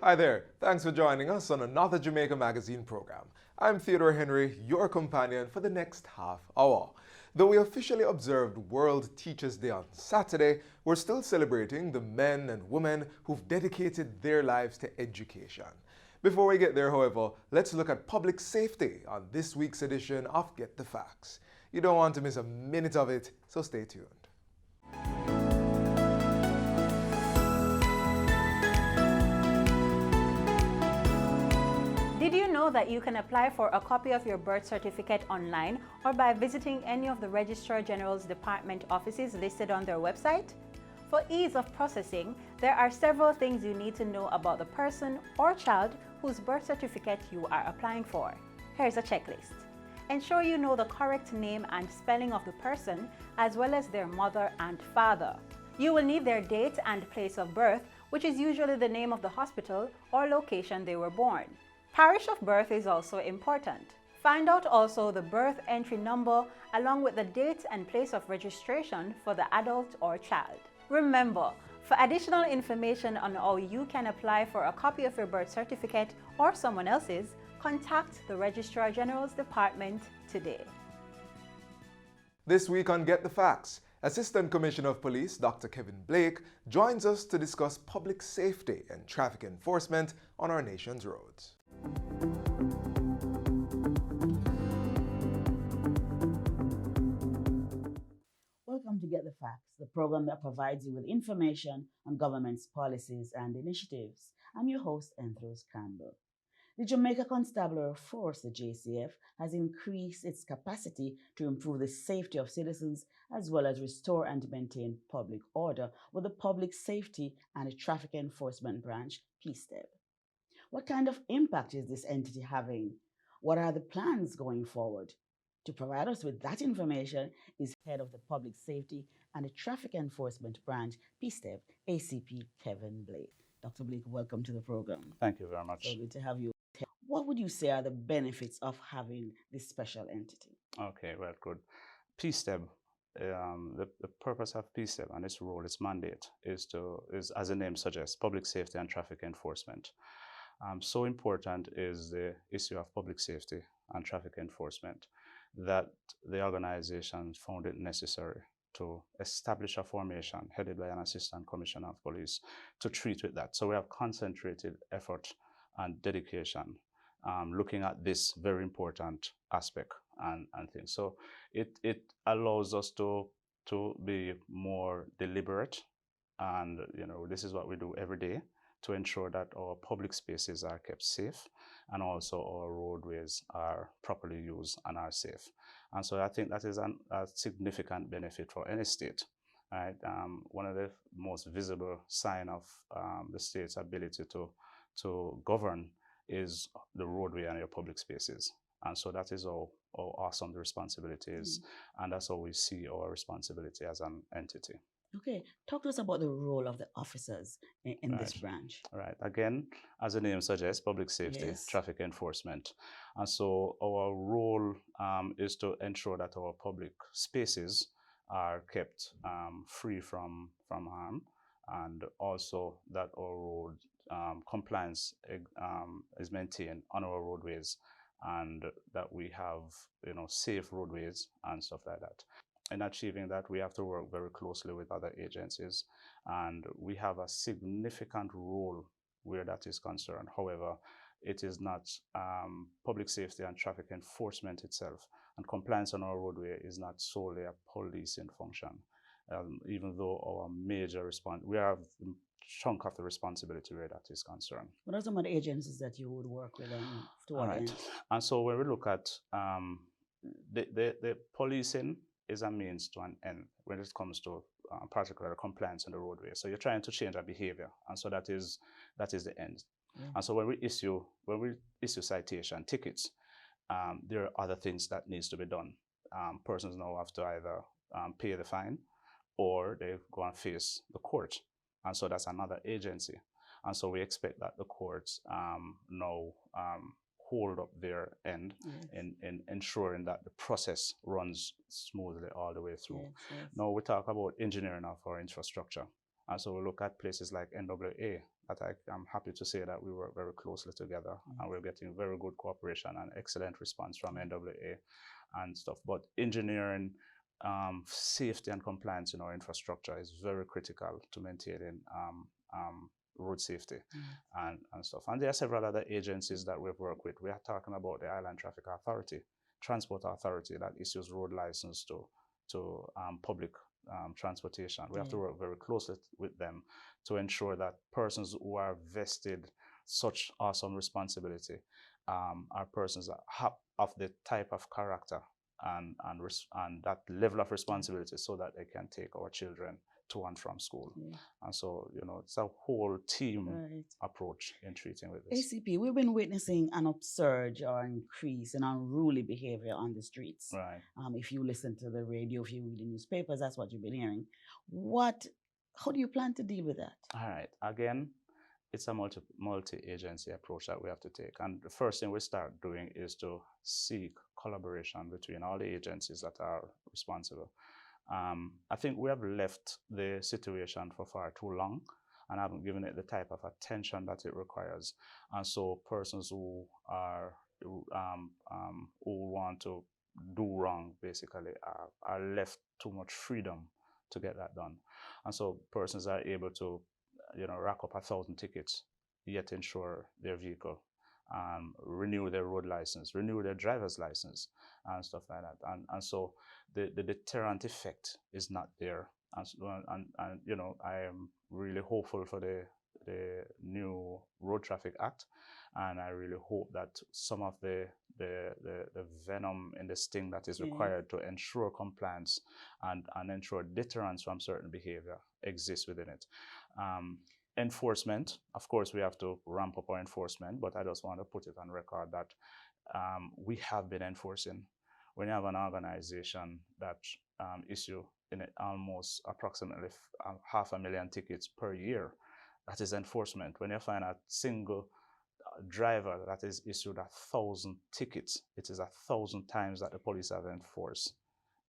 Hi there, thanks for joining us on another Jamaica Magazine program. I'm Theodore Henry, your companion for the next half hour. Though we officially observed World Teachers' Day on Saturday, we're still celebrating the men and women who've dedicated their lives to education. Before we get there, however, let's look at public safety on this week's edition of Get the Facts. You don't want to miss a minute of it, so stay tuned. Did you know that you can apply for a copy of your birth certificate online or by visiting any of the Registrar General's Department offices listed on their website? For ease of processing, there are several things you need to know about the person or child whose birth certificate you are applying for. Here's a checklist. Ensure you know the correct name and spelling of the person, as well as their mother and father. You will need their date and place of birth, which is usually the name of the hospital or location they were born. Parish of birth is also important. Find out also the birth entry number along with the date and place of registration for the adult or child. Remember, for additional information on how you can apply for a copy of your birth certificate or someone else's, contact the Registrar General's Department today. This week on Get the Facts, Assistant Commissioner of Police Dr. Kevin Blake joins us to discuss public safety and traffic enforcement on our nation's roads. Welcome to Get the Facts, the program that provides you with information on government's policies and initiatives. I'm your host, Anthros Campbell. The Jamaica Constabulary Force, the JCF, has increased its capacity to improve the safety of citizens as well as restore and maintain public order with the Public Safety and Traffic Enforcement Branch, PSTEB. What kind of impact is this entity having? What are the plans going forward? To provide us with that information is Head of the Public Safety and the Traffic Enforcement Branch, PSTEB, ACP Kevin Blake. Dr. Blake, welcome to the program. Thank you very much. So good to have you. What would you say are the benefits of having this special entity? Okay, well, good. PSTEB, the purpose of PSTEB and its role, its mandate, is, as the name suggests, public safety and traffic enforcement. So important is the issue of public safety and traffic enforcement that the organization found it necessary to establish a formation headed by an assistant commissioner of police to treat with that. So we have concentrated effort and dedication looking at this very important aspect and things. So it allows us to be more deliberate, and this is what we do every day to ensure that our public spaces are kept safe and also our roadways are properly used and are safe. And so I think that is a significant benefit for any state. Right? One of the most visible sign of the state's ability to govern is the roadway and your public spaces. And so that is how awesome the responsibility is. And that's how we see our responsibility as an entity. Okay, talk to us about the role of the officers in this branch. Right. Again, as the name suggests, public safety, Yes. Traffic enforcement. And so our role is to ensure that our public spaces are kept free from harm, and also that our road compliance is maintained on our roadways, and that we have safe roadways and stuff like that. In achieving that, we have to work very closely with other agencies, and we have a significant role where that is concerned. However, it is not public safety and traffic enforcement itself, and compliance on our roadway is not solely a policing function, even though our major we have a chunk of the responsibility where that is concerned. What are some of the agencies that you would work with to what end? And so when we look at the policing is a means to an end when it comes to particular compliance on the roadway. So you're trying to change our behavior, and so that is the end. Yeah. And so when we issue citation tickets, there are other things that needs to be done. Persons now have to either pay the fine or they go and face the court, and so that's another agency. And so we expect that the courts now hold up their end in ensuring that the process runs smoothly all the way through. Yes. Now we talk about engineering of our infrastructure. And so we look at places like NWA, that I'm happy to say that we work very closely together, and we're getting very good cooperation and excellent response from NWA and stuff. But engineering, safety and compliance in our infrastructure is very critical to maintaining road safety and stuff. And there are several other agencies that we've worked with. We are talking about the Island Traffic Authority, Transport Authority, that issues road license to public transportation. We have to work very closely with them to ensure that persons who are vested such awesome responsibility are persons that have of the type of character and that level of responsibility, so that they can take our children to and from school. And so, it's a whole team approach in treating with this. ACP, we've been witnessing an upsurge or increase in unruly behavior on the streets. Right. If you listen to the radio, if you read the newspapers, that's what you've been hearing. How do you plan to deal with that? All right. Again, it's a multi-agency approach that we have to take. And the first thing we start doing is to seek collaboration between all the agencies that are responsible. I think we have left the situation for far too long and haven't given it the type of attention that it requires. And so persons who want to do wrong basically are left too much freedom to get that done. And so persons are able to rack up 1,000 tickets, yet insure their vehicle, renew their road license, renew their driver's license, and stuff like that. And so the deterrent effect is not there. And I am really hopeful for the new Road Traffic Act, and I really hope that some of the venom in the sting that is required to ensure compliance and ensure deterrence from certain behavior exists within it. Enforcement, of course, we have to ramp up our enforcement, but I just want to put it on record that we have been enforcing. When you have an organization that issue in almost approximately 500,000 tickets per year, that is enforcement. When you find a single driver that is issued 1,000 tickets, it is 1,000 times that the police have enforced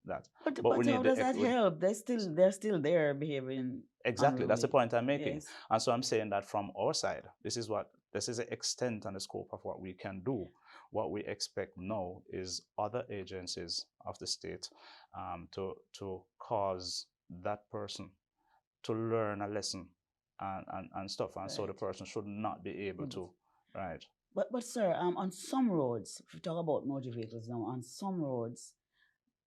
that. But how does that help? They're still there behaving. Exactly, unruly. that's the point I'm making. Yes. And so I'm saying that from our side, this is the extent and the scope of what we can do. What we expect now is other agencies of the state to cause that person to learn a lesson and stuff. And so the person should not be able to, right? But sir, on some roads, if we talk about motor vehicles now, on some roads,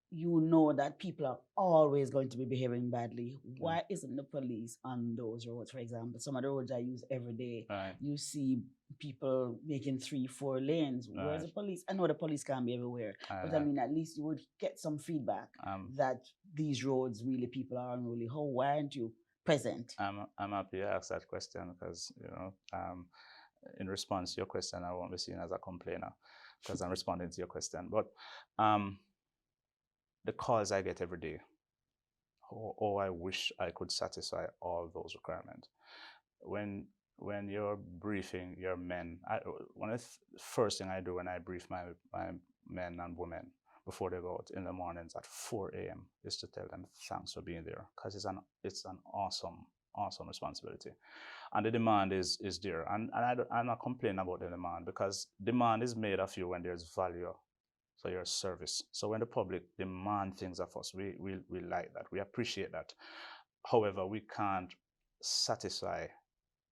you know that people are always going to be behaving badly. Why isn't the police on those roads, for example? Some of the roads I use every day, you see people making 3-4 lanes. Where's the police? I know the police can't be everywhere, but I mean, at least you would get some feedback that these roads really people are unruly. Why aren't you present? I'm happy you asked that question because, in response to your question, I won't be seen as a complainer because I'm responding to your question. But the calls I get every day, I wish I could satisfy all those requirements. When you're briefing your men, one of the first thing I do when I brief my men and women before they go out in the mornings at 4 a.m. is to tell them thanks for being there, because it's an awesome responsibility, and the demand is there, and I'm not complaining about the demand, because demand is made of you when there's value for your service. So when the public demand things of us, we like that, we appreciate that. However, we can't satisfy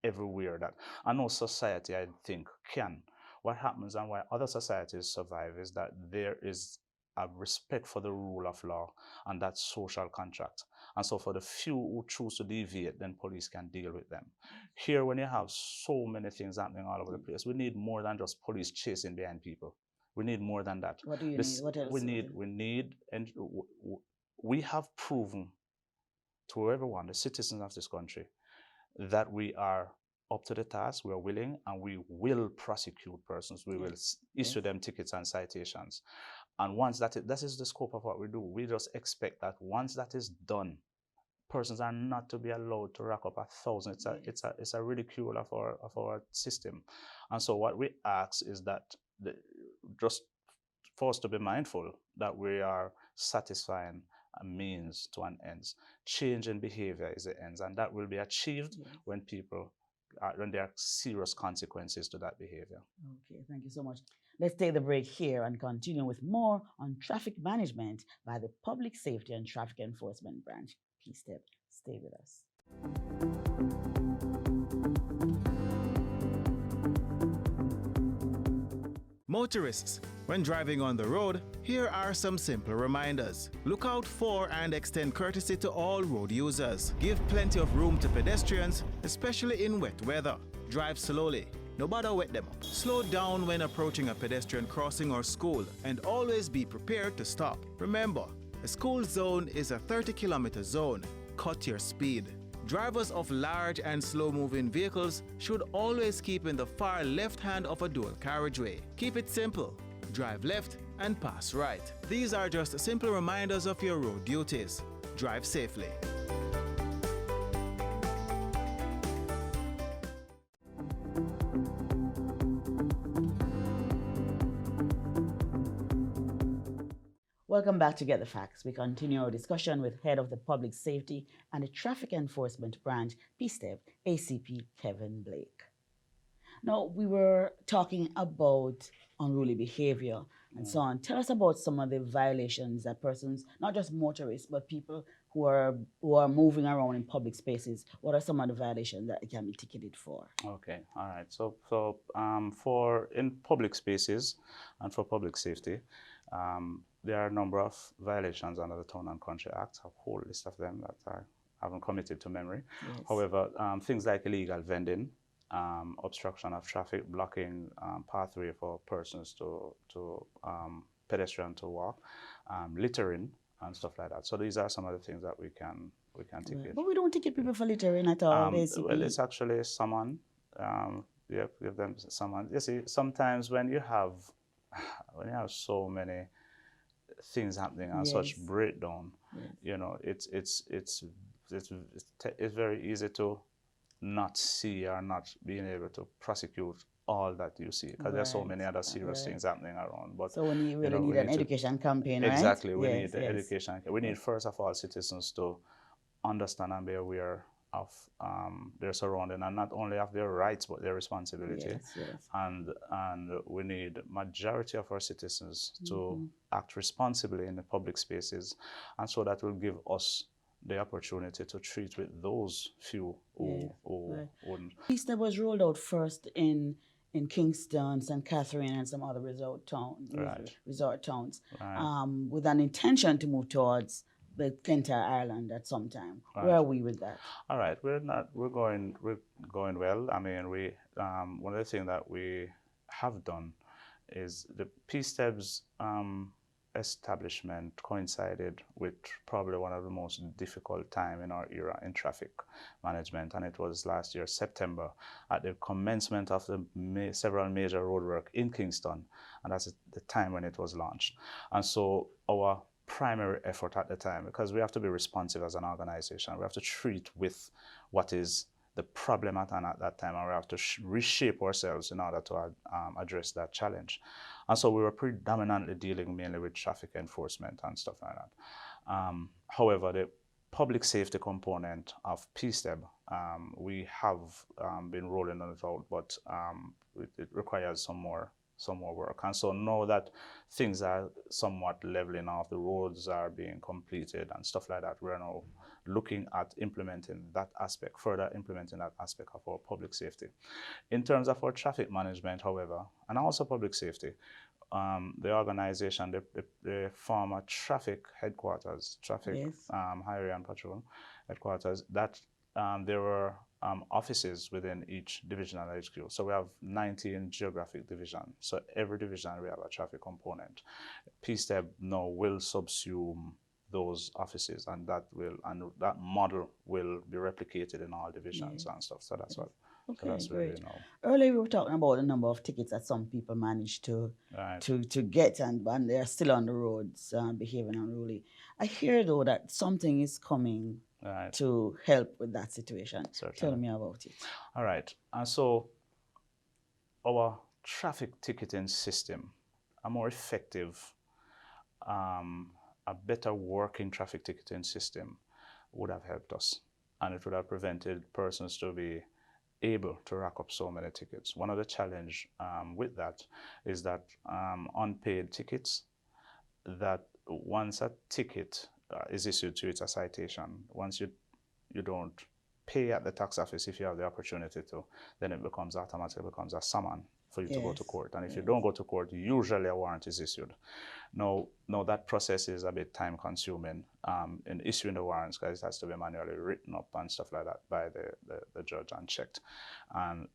everywhere that, and no society, I think, can. What happens and why other societies survive is that there is a respect for the rule of law and that social contract. And so for the few who choose to deviate, then police can deal with them. Here, when you have so many things happening all over the place, we need more than just police chasing behind people. We need more than that. What do you need? What else? We have proven to everyone, the citizens of this country, that we are up to the task, we are willing, and we will prosecute persons. We will issue them tickets and citations. And once that is the scope of what we do, we just expect that once that is done, persons are not to be allowed to rack up 1,000. It's a ridicule of our system. And so what we ask is that just for us to be mindful that we are satisfying a means to an ends. Change in behavior is the ends, and that will be achieved when people, when there are serious consequences to that behavior. Okay, thank you so much. Let's take the break here and continue with more on traffic management by the Public Safety and Traffic Enforcement Branch, PSTEP. Stay with us. Motorists, when driving on the road, here are some simple reminders. Look out for and extend courtesy to all road users. Give plenty of room to pedestrians, especially in wet weather. Drive slowly. No bother wet them up. Slow down when approaching a pedestrian crossing or school, and always be prepared to stop. Remember, a school zone is a 30-kilometer zone. Cut your speed. Drivers of large and slow-moving vehicles should always keep in the far left hand of a dual carriageway. Keep it simple. Drive left and pass right. These are just simple reminders of your road duties. Drive safely. Welcome back to Get the Facts. We continue our discussion with Head of the Public Safety and the Traffic Enforcement Branch, PSTEP, ACP Kevin Blake. Now, we were talking about unruly behavior and so on. Tell us about some of the violations that persons, not just motorists, but people who are moving around in public spaces. What are some of the violations that can be ticketed for? Okay, all right. So for in public spaces and for public safety, there are a number of violations under the Town and Country Act, a whole list of them that I haven't committed to memory. Yes. However, things like illegal vending, obstruction of traffic, blocking pathway for persons to pedestrian to walk, littering and stuff like that. So these are some of the things that we can ticket. But we don't ticket people for littering at all, basically. Well, it's actually someone. You give them someone. You see, sometimes when you have so many things happening and such breakdown, you know, it's very easy to not see or not being able to prosecute all that you see, because there's so many other serious things happening around. But so we need an education campaign, right? Exactly, we need the education. We need first of all citizens to understand and be aware of their surrounding, and not only of their rights but their responsibility. And we need majority of our citizens to act responsibly in the public spaces, and so that will give us the opportunity to treat with those few who wouldn't. PSTEP was rolled out first in Kingston, St. Catherine, and some other resort towns, with an intention to move towards the entire island at some time. Where are we with that? All right, we're going well. I mean, one of the things that we have done is the PSTEP's establishment coincided with probably one of the most difficult time in our era in traffic management, and it was last year September at the commencement of the several major roadwork in Kingston, and that's the time when it was launched. And so our primary effort at the time, because we have to be responsive as an organization, we have to treat with what is the problem at hand at that time, and we have to reshape ourselves in order to address that challenge. And so we were predominantly dealing mainly with traffic enforcement and stuff like that. However, the public safety component of PSTEP, we have been rolling on it out, but it requires some more work. And so now that things are somewhat leveling off, the roads are being completed and stuff like that, we're now looking at further implementing that aspect of our public safety. In terms of our traffic management, however, and also public safety, the organization, the former traffic headquarters, highway and patrol headquarters, that there were offices within each divisional HQ. So we have 19 geographic divisions. So every division we have a traffic component. PSTEP now will subsume those offices, and that model will be replicated in all divisions and stuff. So that's what. Okay, so that's great. Really now. Earlier we were talking about the number of tickets that some people manage to get, and they're still on the roads behaving unruly. I hear though that something is coming to help with that situation. Certainly. Tell me about it. All right. And so our traffic ticketing system, a more effective a better working traffic ticketing system would have helped us, and it would have prevented persons to be able to rack up so many tickets. One of the challenge with that is that unpaid tickets, that once a ticket is issued to you, it's a citation. Once you don't pay at the tax office, if you have the opportunity to, then it automatically becomes a summon for you to go to court. And if you don't go to court, usually a warrant is issued. Now that process is a bit time consuming in issuing the warrants, because it has to be manually written up and stuff like that by the judge and checked. And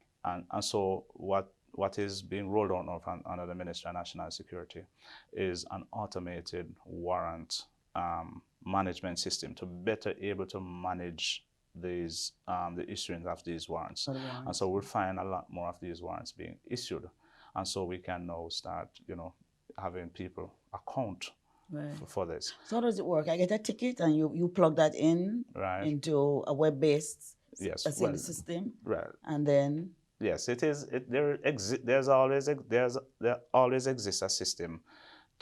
so what is being rolled out now under the Ministry of National Security is an automated warrant management system to better able to manage these the issuing of these warrants. And so we'll find a lot more of these warrants being issued, and so we can now start, having people account for this. So how does it work? I get a ticket and you plug that in into a web-based system, right? And then yes, it is. There always exists a system,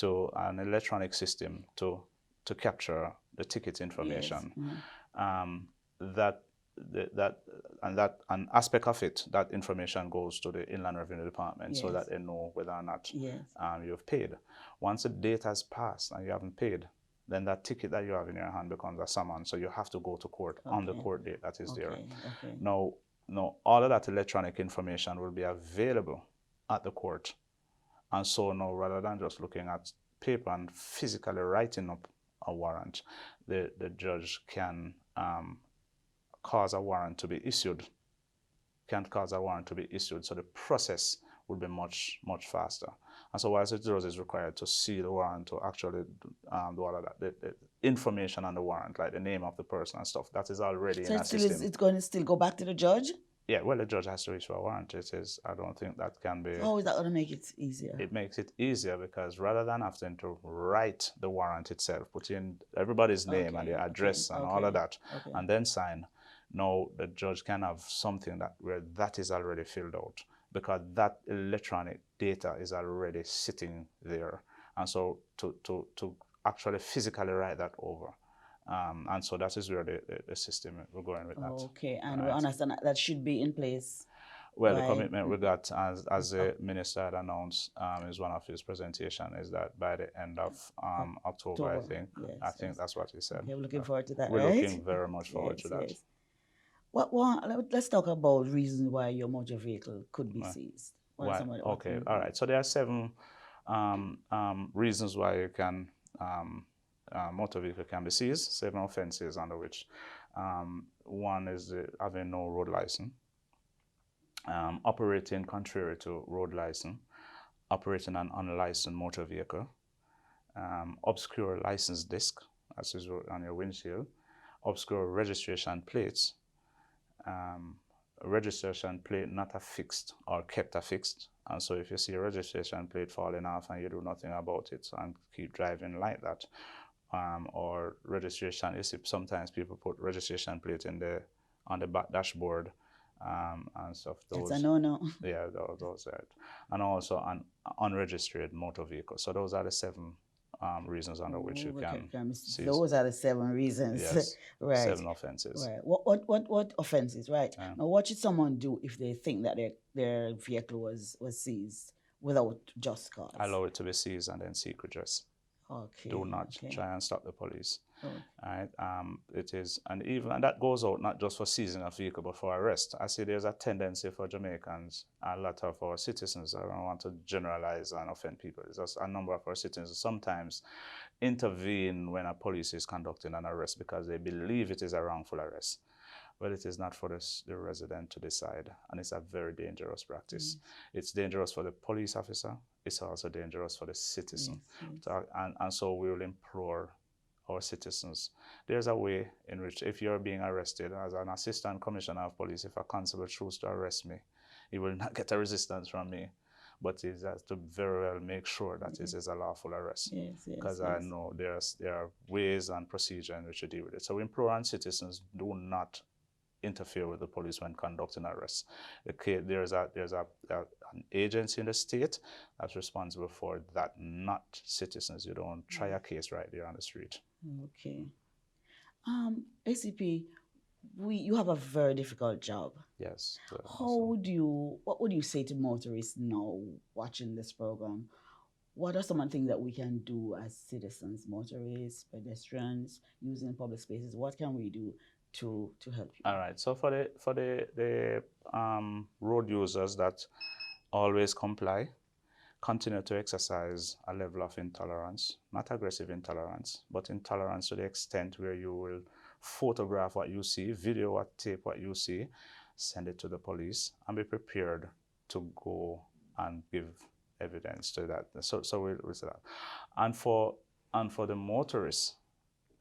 an electronic system to capture the ticket information. That an aspect of it, that information goes to the Inland Revenue Department so that they know whether or not you've paid. Once the date has passed and you haven't paid, then that ticket that you have in your hand becomes a summon. So you have to go to court on the court date that is there. Now, all of that electronic information will be available at the court. And so now, rather than just looking at paper and physically writing up a warrant, the judge can cause a warrant to be issued. So the process will be much, much faster. And so whilst the judge is required to see the warrant, to actually do all of that, the information on the warrant, like the name of the person and stuff, that is already in a system. It's going to still go back to the judge? Yeah, well, the judge has to issue a warrant. I don't think that can be... Oh, is that going to make it easier? It makes it easier because rather than having to write the warrant itself, put in everybody's name and their address and all of that, and then sign, now the judge can have something where that is already filled out, because that electronic data is already sitting there. And so to actually physically write that over. And so that is where the system we're going with that. Okay, and we understand that should be in place. Well, the commitment we got, as the minister had announced, is one of his presentation, is that by the end of October, I think that's what he said. Okay, we're looking forward to that. We're looking very much forward to that. Let's talk about reasons why your motor vehicle could be seized. Okay, all right. So there are 7 reasons why you can motor vehicle can be seized. 7 offenses under which one is having no road license, operating contrary to road license, operating an unlicensed motor vehicle, obscure license disc, as is on your windshield, obscure registration plates, registration plate not affixed or kept affixed. And so if you see a registration plate falling off and you do nothing about it and keep driving like that, or registration, sometimes people put registration plate on the back dashboard and stuff. That's a no-no. Yeah, those are it. And also an unregistered motor vehicle. So those are the 7 reasons under which you can seize. Those are the 7 reasons. Yes, right. 7 offenses. Right. What offenses? Right. Now, what should someone do if they think that their vehicle was seized without just cause? Allow it to be seized and then seek redress. Okay. Do not try and stop the police. Okay. Right. It is, and that goes out not just for seizing a vehicle, but for arrest. I see there's a tendency for Jamaicans, a lot of our citizens, I don't want to generalize and offend people, it's just a number of our citizens sometimes intervene when a police is conducting an arrest because they believe it is a wrongful arrest. Well, it is not for the resident to decide, and it's a very dangerous practice. It's dangerous for the police officer. It's also dangerous for the citizen. So, and so we will implore our citizens. There's a way in which, if you're being arrested as an assistant commissioner of police, if a constable chooses to arrest me, he will not get a resistance from me. But he has to very well make sure that it is a lawful arrest. Because I know there are ways and procedures in which to deal with it. So we implore on citizens, do not interfere with the police when conducting arrests. There's an agency in the state that's responsible for that, not citizens. You don't try a case right there on the street. Okay. ACP, you have a very difficult job. Yes. What would you say to motorists now watching this program? What are some of the things that we can do as citizens, motorists, pedestrians, using public spaces? What can we do to help you? All right. So for the road users that always comply, continue to exercise a level of intolerance, not aggressive intolerance, but intolerance to the extent where you will photograph what you see, video or tape what you see, send it to the police, and be prepared to go and give evidence to that. So we'll say that. And for the motorists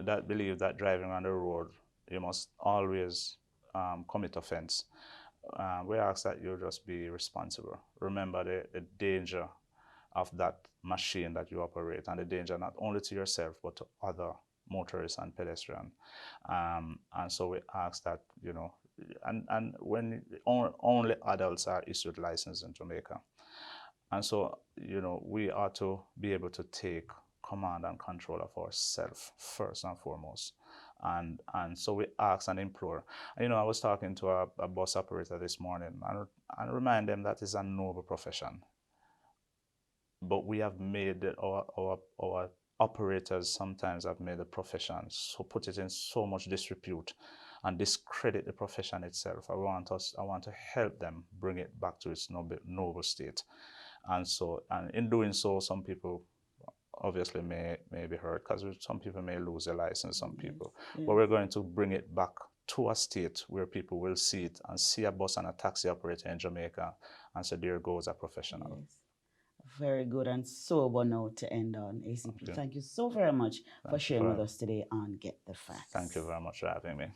that believe that driving on the road, you must always commit offense, we ask that you just be responsible. Remember the danger of that machine that you operate, and the danger not only to yourself but to other motorists and pedestrians. And so we ask that, and when only adults are issued license in Jamaica. And so, we are to be able to take command and control of ourselves first and foremost. And so we ask and implore. I was talking to a bus operator this morning and remind them that it's a noble profession. But we have made our operators sometimes have made the profession, so put it in so much disrepute and discredit the profession itself. I want to help them bring it back to its noble state. And in doing so, some people obviously may be hurt, because some people may lose their license, some people. But we're going to bring it back to a state where people will see it and see a bus and a taxi operator in Jamaica and say, there goes a professional. Yes. Very good and sober note to end on, ACP. Okay. Thank you so very much for sharing with us today on Get the Facts. Thank you very much for having me.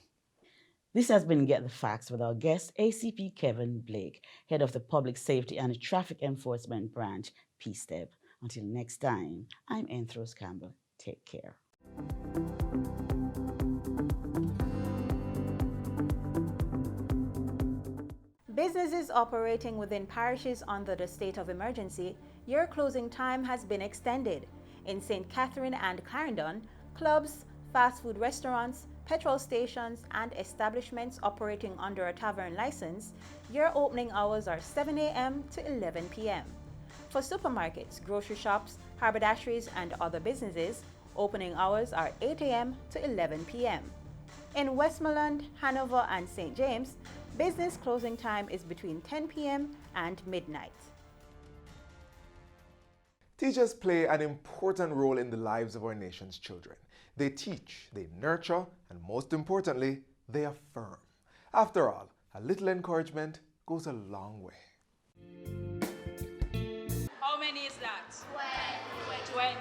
This has been Get the Facts with our guest, ACP Kevin Blake, Head of the Public Safety and Traffic Enforcement Branch, PSTEB. Until next time, I'm Anthros Campbell. Take care. Businesses operating within parishes under the state of emergency, your closing time has been extended. In St. Catherine and Clarendon, clubs, fast food restaurants, petrol stations, and establishments operating under a tavern license, your opening hours are 7 a.m. to 11 p.m. For supermarkets, grocery shops, haberdasheries, and other businesses, opening hours are 8 a.m. to 11 p.m. In Westmoreland, Hanover, and St. James, business closing time is between 10 p.m. and midnight. Teachers play an important role in the lives of our nation's children. They teach, they nurture, and most importantly, they affirm. After all, a little encouragement goes a long way. How many is that? 20.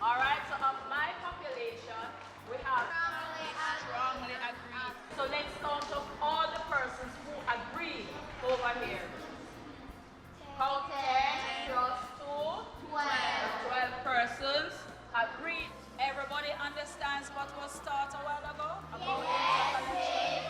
All right, so of my population, we have strongly agree. So let's count up all the persons who agree over here. Count 10 plus 2, 12 persons agreed. Everybody understands what was taught a while ago about interconnection?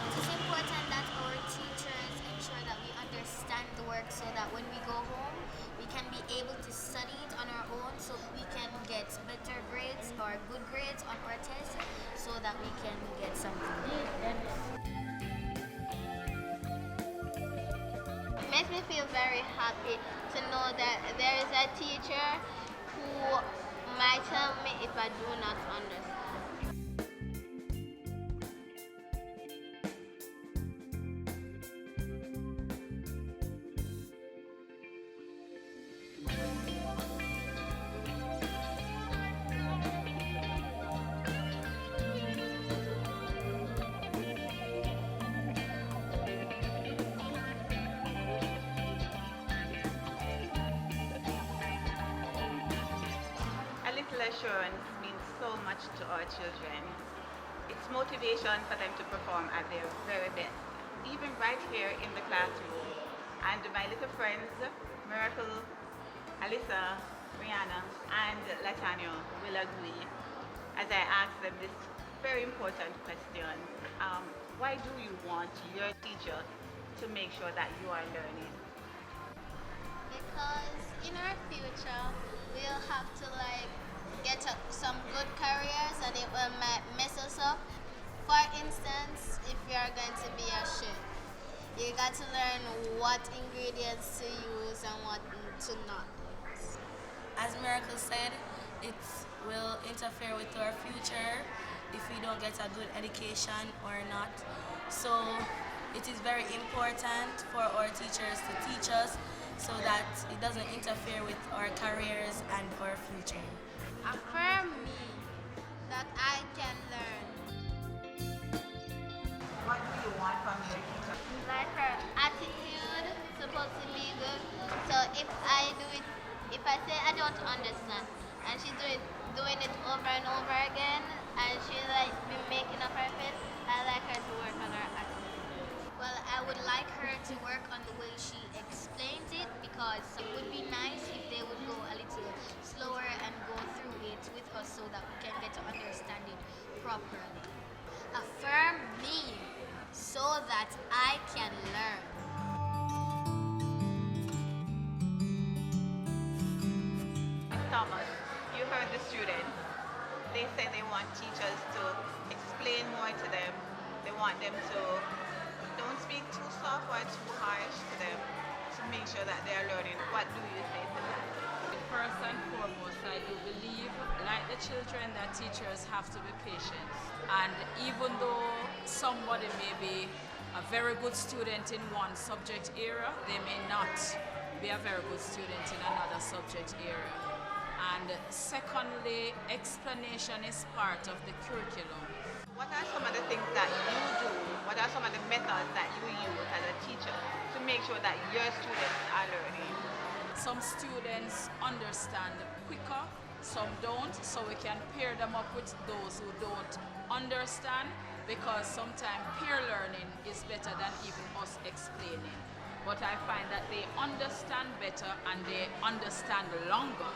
It's important that our teachers ensure that we understand the work so that when we go home, we can be able to study it on our own so we can get better grades or good grades on our tests so that we can get something. It makes me feel very happy to know that there is a teacher who might tell me if I do not understand. Assurance means so much to our children. It's motivation for them to perform at their very best, even right here in the classroom. And my little friends, Miracle, Alyssa, Brianna, and Latanya will agree. as I ask them this very important question. Why do you want your teacher to make sure that you are learning? Because in our future, we'll have to get some good careers and it will mess us up. For instance, if you are going to be a chef, you got to learn what ingredients to use and what to not use. As Miracle said, it will interfere with our future if we don't get a good education or not. So it is very important for our teachers to teach us so that it doesn't interfere with our careers and our future. Affirm me that I can learn. What do you want from your teacher? Like her attitude supposed to be good. So if I say I don't understand and she's doing it over and over again and she's been making up her face, I like her to work on her attitude. Well, I would like her to work on the way she explains it because it would be nice if they would go a little slower and go through it with us so that we can get to understand it properly. Affirm me so that I can learn. Thomas, you heard the students. They said they want teachers to explain more to them. They want them to don't speak too soft or too harsh to them to make sure that they are learning. What do you say to that? First and foremost, I do believe, like the children, that teachers have to be patient. And even though somebody may be a very good student in one subject area, they may not be a very good student in another subject area. And secondly, explanation is part of the curriculum. What are some of the things that you do? What are some of the methods that you use as a teacher to make sure that your students are learning? Some students understand quicker, some don't, so we can pair them up with those who don't understand, because sometimes peer learning is better than even us explaining. But I find that they understand better and they understand longer,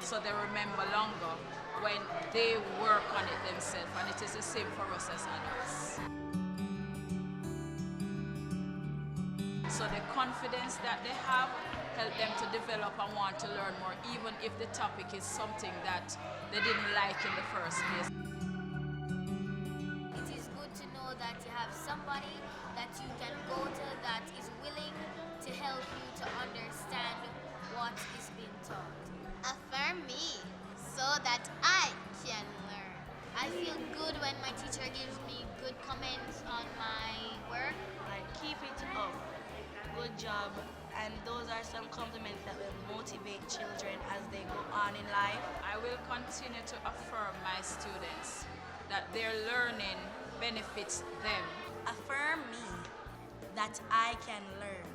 so they remember longer when they work on it themselves, and it is the same for us as adults. So the confidence that they have help them to develop and want to learn more, even if the topic is something that they didn't like in the first place. It is good to know that you have somebody that you can go to that is willing to help you to understand what is being taught. Affirm me so that I can learn. I feel good when my teacher gives me good comments on my work. Keep it up. Good job. And those are some compliments that will motivate children as they go on in life. I will continue to affirm my students that their learning benefits them. Affirm me that I can learn.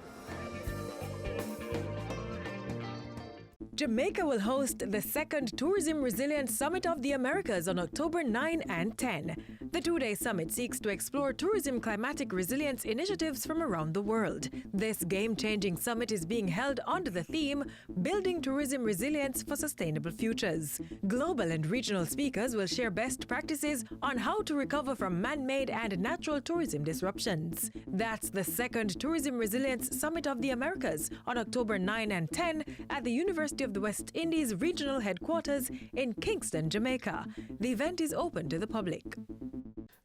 Jamaica will host the second Tourism Resilience Summit of the Americas on October 9 and 10. The two-day summit seeks to explore tourism climatic resilience initiatives from around the world. This game-changing summit is being held under the theme, Building Tourism Resilience for Sustainable Futures. Global and regional speakers will share best practices on how to recover from man-made and natural tourism disruptions. That's the second Tourism Resilience Summit of the Americas on October 9 and 10 at the University of the West Indies Regional Headquarters in Kingston, Jamaica. The event is open to the public.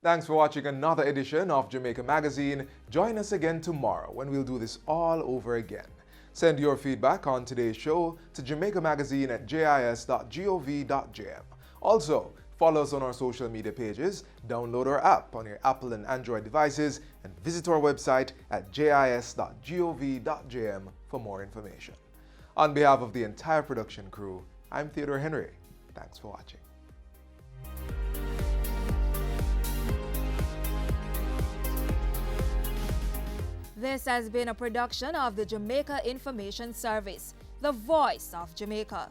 Thanks for watching another edition of Jamaica Magazine. Join us again tomorrow when we'll do this all over again. Send your feedback on today's show to jamaicamagazine@jis.gov.jm. Also, follow us on our social media pages, download our app on your Apple and Android devices, and visit our website at jis.gov.jm for more information. On behalf of the entire production crew, I'm Theodore Henry. Thanks for watching. This has been a production of the Jamaica Information Service, the voice of Jamaica.